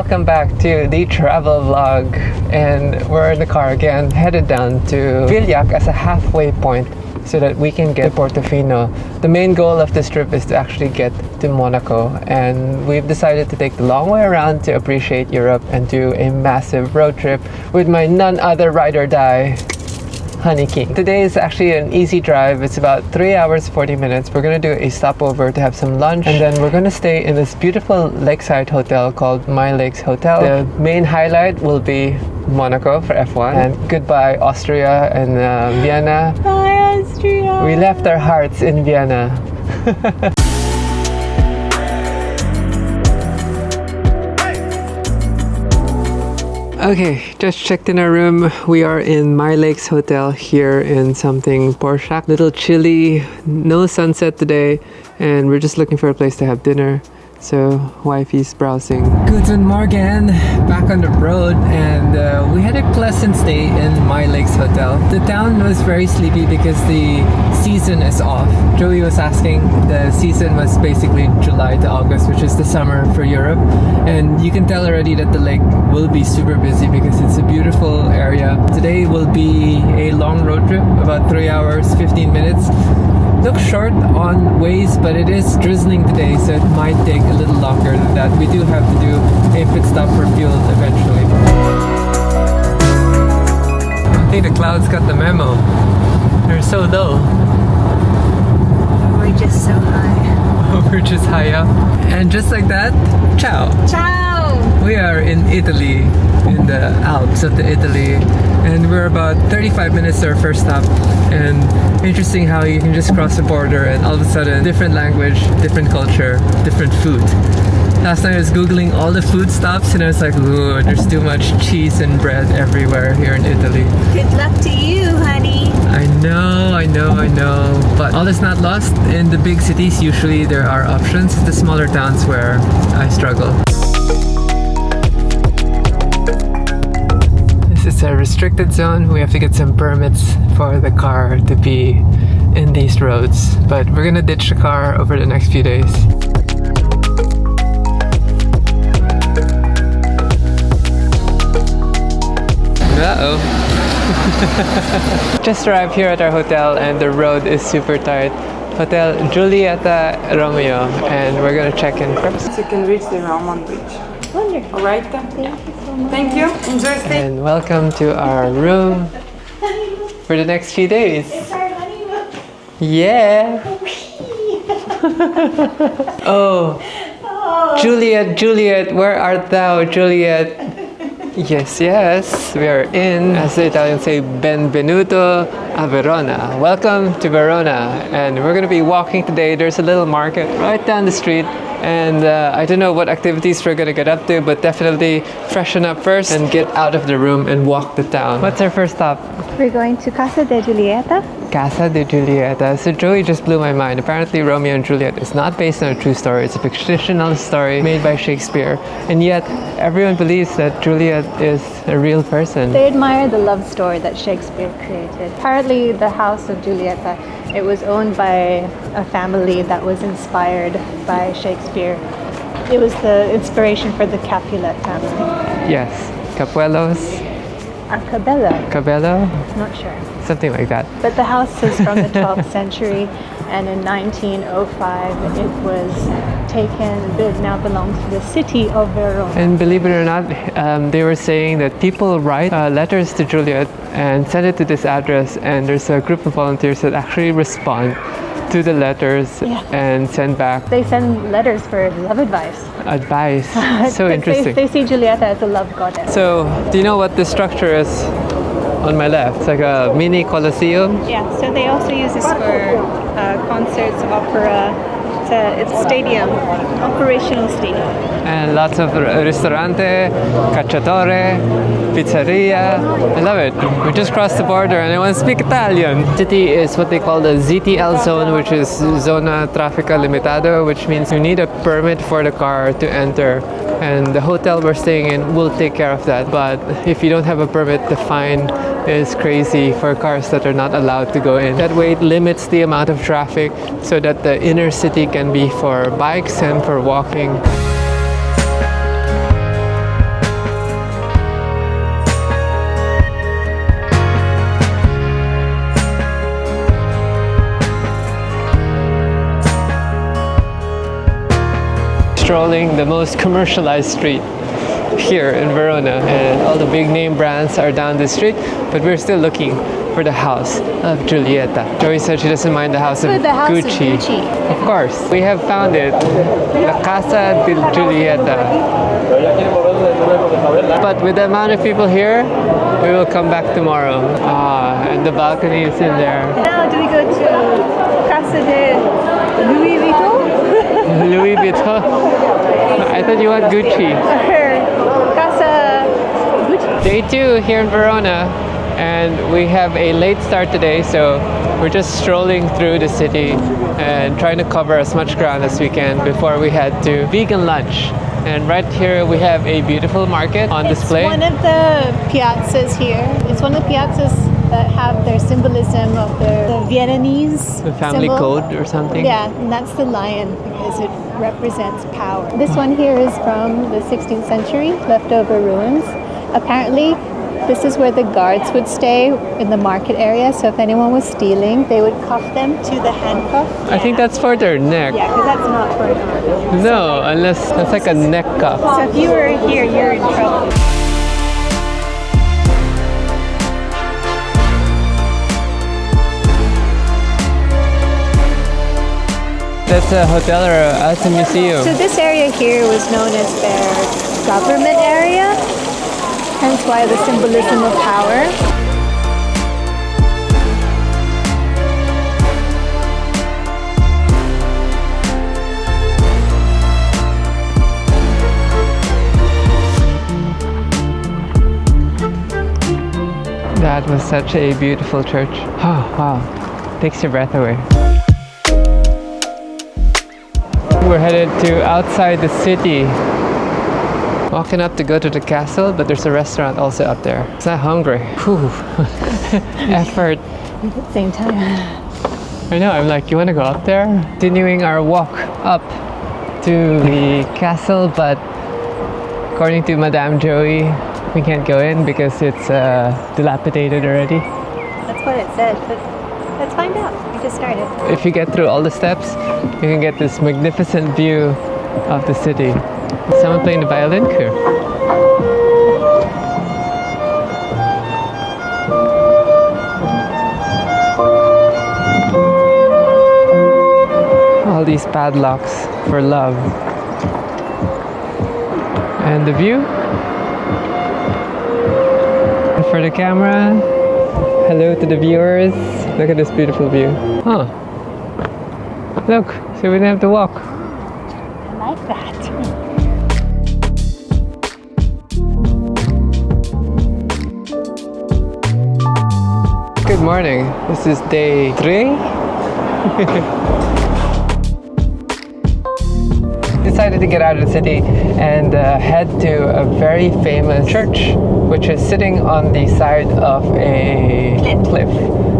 welcome back to the travel vlog. And we're in the car again, headed down to Villac as a halfway point so that we can get to Portofino. The main goal of this trip is to actually get to Monaco, and we've decided to take the long way around to appreciate Europe and do a massive road trip with my none other ride or die, Honey King. Today is actually an easy drive. It's about 3 hours 40 minutes. We're gonna do a stopover to have some lunch, and then we're gonna stay in this beautiful lakeside hotel called My Lakes Hotel. The main highlight will be Monaco for F1, and goodbye Austria and Vienna. Bye Austria! We left our hearts in Vienna. Okay, just checked in our room. We are in My Lakes Hotel here in something Porsche. Little chilly, no sunset today, and we're just looking for a place to have dinner. So wifey's browsing. Guten Morgen, back on the road, and we had a pleasant stay in My Lakes Hotel. The town was very sleepy because the season is off. Joey was asking, the season was basically July to August, which is the summer for Europe, and you can tell already that the lake will be super busy because it's a beautiful area. Today will be a long road trip, about 3 hours 15 minutes. Looks short on ways, but it is drizzling today, so it might take a little longer than that. We do have to do a pit stop for fuel eventually. I think the clouds got the memo. They're so low. We're just so high. We're just high up. And just like that, ciao! Ciao! We are in Italy, in the Alps of Italy, and we're about 35 minutes to our first stop. And interesting how you can just cross the border and all of a sudden different language, different culture, different food. Last night I was googling all the food stops and I was like, ooh, there's too much cheese and bread everywhere here in Italy. Good luck to you, honey. I know. But all is not lost. In the big cities, usually there are options. It's the smaller towns where I struggle. It's a restricted zone. We have to get some permits for the car to be in these roads, but we're gonna ditch the car over the next few days. Uh-oh. Just arrived here at our hotel and the road is super tight. Hotel Juliet Romeo, and we're gonna check in first. You can reach the Roman bridge. Wonderful. All right. Thank you so much. Thank you. Enjoy stay. And welcome to our room for the next few days. It's our honeymoon. Yeah. Oh, Juliet, where art thou, Juliet? Yes, we are in, as the Italians say, benvenuto a Verona. Welcome to Verona, and we're gonna be walking today. There's a little market right down the street, and I don't know what activities we're gonna get up to, but definitely freshen up first and get out of the room and walk the town. What's our first stop? We're going to Casa de Julieta. Casa de Julieta. So Joey just blew my mind. Apparently Romeo and Juliet is not based on a true story. It's a fictional story made by Shakespeare. And yet everyone believes that Juliet is a real person. They admire the love story that Shakespeare created. Apparently the house of Julieta, it was owned by a family that was inspired by Shakespeare. It was the inspiration for the Capulet family. Yes. Capuelos? Cabello? Not sure. Something like that. But the house is from the 12th century, and in 1905 it was taken. It now belongs to the city of Verona. And believe it or not, they were saying that people write letters to Juliet and send it to this address, and there's a group of volunteers that actually respond to the letters and send back. They send letters for love advice. So interesting. They see Julieta as a love goddess. So, do you know what the structure is on my left? It's like a mini Colosseum. Yeah, so they also use this for concerts, opera. It's a stadium, operational stadium. And lots of ristorante, cacciatore, pizzeria. I love it. We just crossed the border and I want to speak Italian. City is what they call the ZTL zone, which is Zona Traffico Limitato, which means you need a permit for the car to enter. And the hotel we're staying in will take care of that. But if you don't have a permit, the fine is crazy for cars that are not allowed to go in. That way it limits the amount of traffic so that the inner city can be for bikes and for walking. strolling the most commercialized street here in Verona, and all the big name brands are down the street, but we're still looking for the house of Julieta. Joey said she doesn't mind the house of The house Gucci. of Gucci. Of course, we have found it, La Casa de Julieta. But with the amount of people here, we will come back tomorrow. And the balcony is in there. Now do we go to Casa de Louis Vuitton? Louis Vuitton. I thought you want Gucci. Casa Gucci. Day 2 here in Verona, and we have a late start today, so we're just strolling through the city and trying to cover as much ground as we can before we head to vegan lunch. And right here we have a beautiful market on display. It's one of the piazzas here. It's one of the piazzas that have their symbolism of the Viennese The family symbol. code or something. Yeah, and that's the lion because it represents power. This one here is from the 16th century, leftover ruins. Apparently, this is where the guards would stay in the market area. So if anyone was stealing, they would cuff them to the handcuff. I think that's for their neck. Yeah, because that's not for an No, unless that's like a neck cuff. So if you were here, you're in trouble. That's a hotel or as a museum. So this area here was known as their government area, hence why the symbolism of power. That was such a beautiful church. Oh, wow. Takes your breath away. We're headed to outside the city. Walking up to go to the castle, but there's a restaurant also up there. So I'm hungry. Whew. Effort. At the same time. I know, I'm like, you want to go up there? Continuing our walk up to the castle, but according to Madame Joey, we can't go in because it's dilapidated already. That's what it said, but let's find out. We just started. If you get through all the steps, you can get this magnificent view of the city. Someone playing the violin here. All these padlocks for love. And the view. And for the camera, hello to the viewers. Look at this beautiful view. Huh. Look, so we didn't have to walk. I like that. Good morning. This is day 3. Decided to get out of the city and head to a very famous church, which is sitting on the side of a cliff.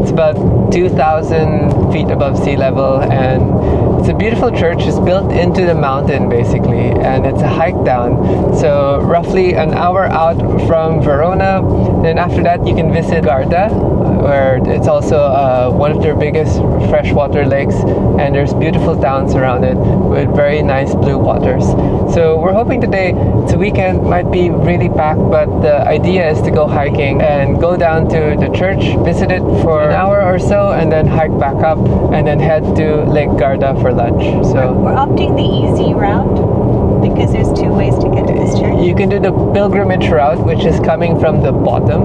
It's about 2,000 feet above sea level, and it's a beautiful church. It's built into the mountain basically, and it's a hike down. So roughly an hour out from Verona. Then after that you can visit Garda, where it's also one of their biggest freshwater lakes, and there's beautiful towns around it with very nice blue waters. So we're hoping today, it's a weekend, might be really packed, but the idea is to go hiking and go down to the church, visit it for an hour or so, and then hike back up and then head to Lake Garda for lunch. So We're opting the easy route because there's 2 ways to get to this church. you can do the pilgrimage route, which is coming from the bottom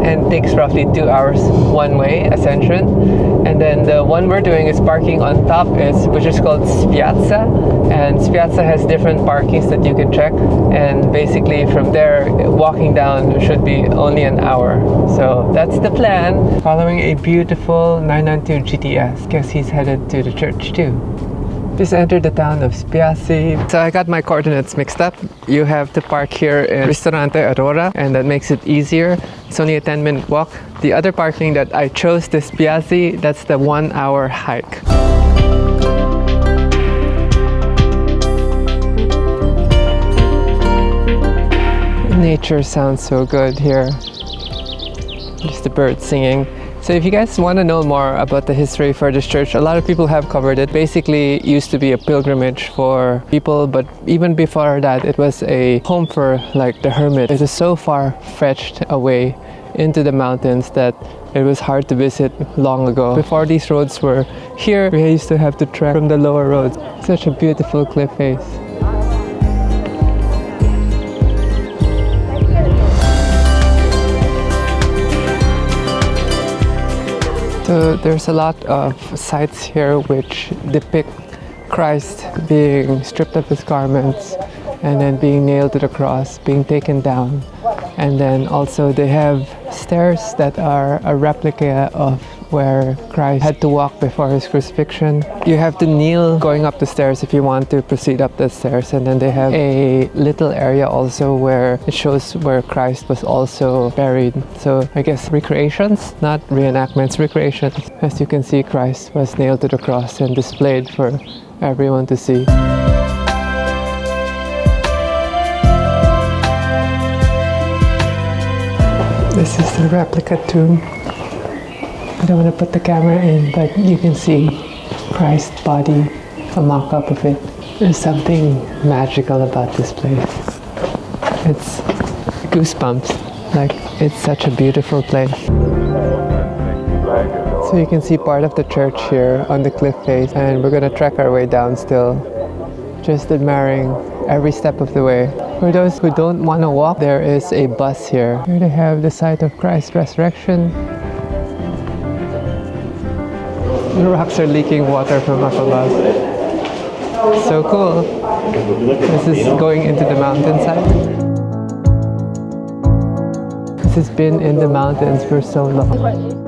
and takes roughly 2 hours one way ascension, and then the one we're doing is parking on top, which is called Spiazza, and Spiazza has different parkings that you can check, and basically from there walking down should be only an hour. So that's the plan. Following a beautiful 992 GTS. Guess he's headed to the church too. Just entered the town of Spiazzi. So I got my coordinates mixed up. You have to park here in Ristorante Aurora, and that makes it easier. It's only a 10-minute walk. The other parking that I chose, the Spiazzi, that's the 1-hour hike. Nature sounds so good here. Just the birds singing. So if you guys want to know more about the history for this church, a lot of people have covered it. Basically, it used to be a pilgrimage for people, but even before that, it was a home for like the hermit. It is so far fetched away into the mountains that it was hard to visit long ago. Before these roads were here, we used to have to trek from the lower roads. Such a beautiful cliff face. So there's a lot of sites here which depict Christ being stripped of his garments and then being nailed to the cross, being taken down. And then also they have stairs that are a replica of where Christ had to walk before his crucifixion. You have to kneel going up the stairs if you want to proceed up the stairs. And then they have a little area also where it shows where Christ was also buried. So I guess recreations, not reenactments, recreations. As you can see, Christ was nailed to the cross and displayed for everyone to see. This is the replica tomb. I don't want to put the camera in, but you can see Christ's body, a mock-up of it. There's something magical about this place. It's goosebumps. Like, it's such a beautiful place. So you can see part of the church here on the cliff face, and we're gonna trek our way down still, just admiring every step of the way. For those who don't want to walk, there is a bus here. Here they have the site of Christ's resurrection. The rocks are leaking water from up above. So cool. This is going into the mountainside. This has been in the mountains for so long.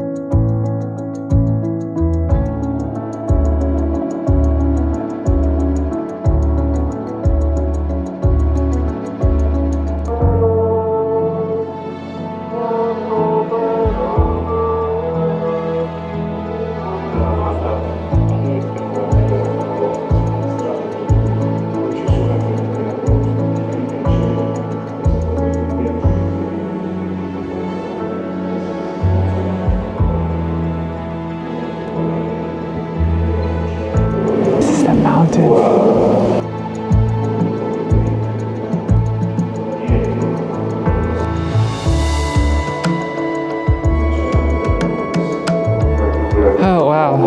Oh wow.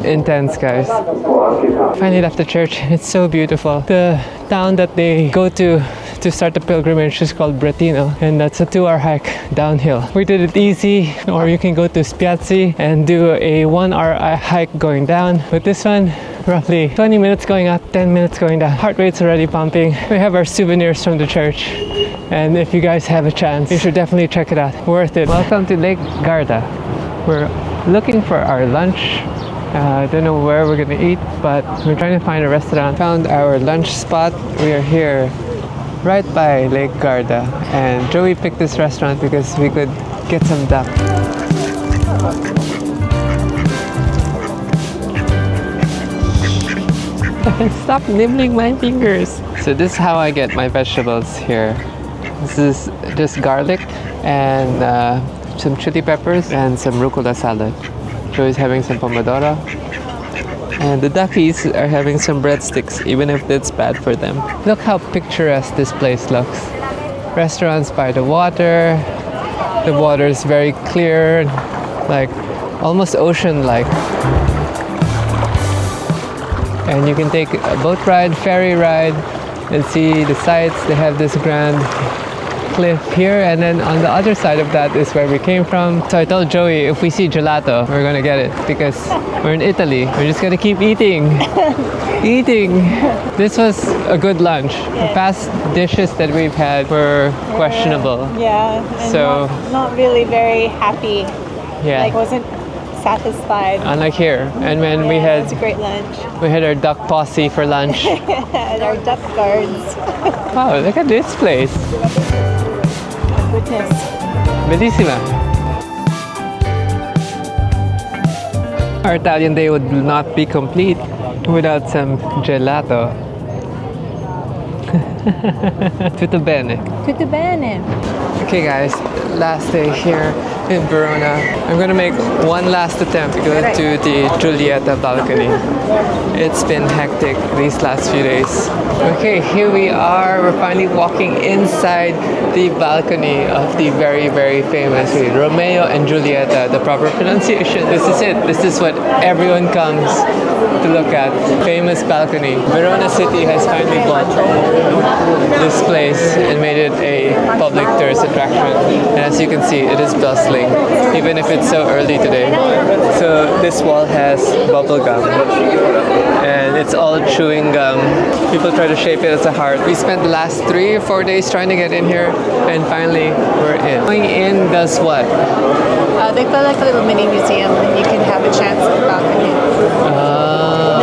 Intense, guys. Finally left the church. It's so beautiful. The town that they go to start the pilgrimage is called Bretino, and that's a 2-hour hike downhill. We did it easy, or you can go to Spiazzi and do a 1-hour hike going down. But this one, roughly 20 minutes going up, 10 minutes going down. Heart rate's already pumping. We have our souvenirs from the church, and if you guys have a chance, you should definitely check it out. Worth it. Welcome to Lake Garda. We're looking for our lunch. I don't know where we're gonna eat, but we're trying to find a restaurant. Found our lunch spot. We are here right by Lake Garda, and Joey picked this restaurant because we could get some duck. Stop nibbling my fingers. So this is how I get my vegetables here. This is just garlic and some chili peppers and some rucola salad. Joey's having some pomodoro. And the duckies are having some breadsticks, even if that's bad for them. Look how picturesque this place looks. Restaurants by the water. The water is very clear, like almost ocean-like. And you can take a boat ride, ferry ride, and see the sights. They have this grand cliff here, and then on the other side of that is where we came from. So I told Joey, if we see gelato, we're gonna get it because we're in Italy. We're just gonna keep eating. Eating. This was a good lunch. The past dishes that we've had were questionable. Yeah, and so not really very happy. Yeah. Like wasn't satisfied. Unlike here. And when we It was a had great lunch. we had our duck posse for lunch. And our duck guards. Wow, look at this place. Goodness. Bellissima. Our Italian day would not be complete without some gelato. Tutto bene. Tutto bene. Okay guys, last day here in Verona. I'm gonna make one last attempt to go to the Juliet balcony. It's been hectic these last few days. Okay, here we are. We're finally walking inside the balcony of the very, very famous Romeo and Julieta, the proper pronunciation. This is it. This is what everyone comes to look at. Famous balcony. Verona City has finally bought this place and made it a public tourist attraction. And as you can see, it is bustling, even if it's so early today. So this wall has bubble gum, and it's all chewing gum. People try to shape it as a heart. We spent the last 3 or 4 days trying to get in here, and finally we're in. Going in does what? They've got like a little mini museum, and you can have a chance at the balcony.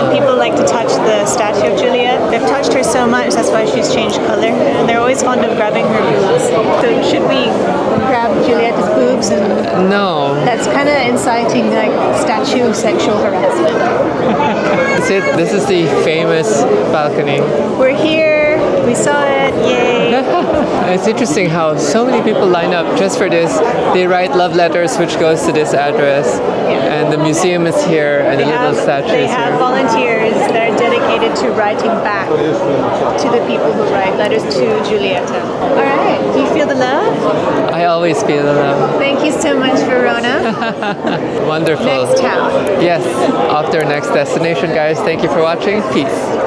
And people like to touch the statue of Juliet. They've touched her so much, that's why she's changed color. And they're always fond of grabbing her boobs. So should we grab Juliet's boobs? And No. that's kind of inciting like statue sexual harassment. That's it. This is the famous balcony. We're here. We saw it. Yay. It's interesting how so many people line up just for this. They write love letters which goes to this address, and the museum is here, and the little statue They is have here. volunteers that are dedicated to writing back to the people who write letters to Julieta. All right. Do you feel the love? I always feel the love. Thank you so much, Verona. Wonderful. Next town. Yes, off to our next destination, guys. Thank you for watching. Peace.